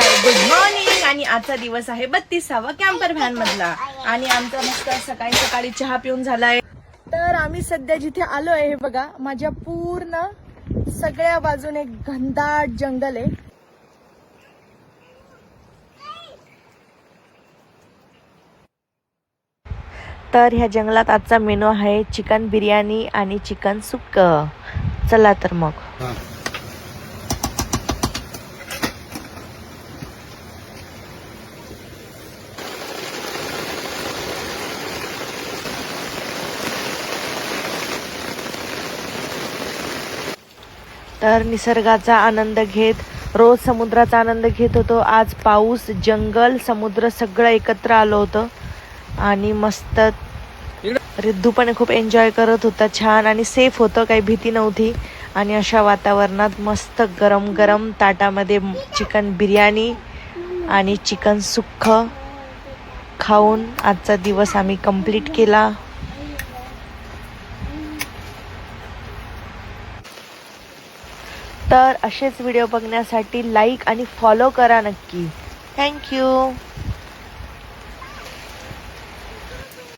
Good morning. आणि आजचा दिवस आहे 32वा कॅम्पर व्हॅन मधला. आणि आमचा मस्त सकाळी सकाळी चहा पिऊन झालाय. तर आम्ही सध्या जिथे आलो आहे हे बघा, माझ्या पूर्ण सगळ्या बाजूने घनदाट जंगल आहे. तर ह्या जंगलात आजचा मेनू आहे चिकन बिर्याणी आणि चिकन सुक्क. चला तर मग. तर निसर्गाचा आनंद घेत, रोज समुद्राचा आनंद घेत होतो. आज पाऊस, जंगल, समुद्र सगळं एकत्र आलं होतं आणि मस्त रिद्धू पण खूप एन्जॉय करत होता. छान आणि सेफ होतं, काही भीती नव्हती. आणि अशा वातावरणात मस्त गरम गरम ताटामध्ये चिकन बिर्याणी आणि चिकन सुक्क खाऊन आजचा दिवस आम्ही कंप्लीट केला. तर असेच व्हिडिओ बघण्यासाठी लाईक आणि फॉलो करा नक्की. थँक्यू.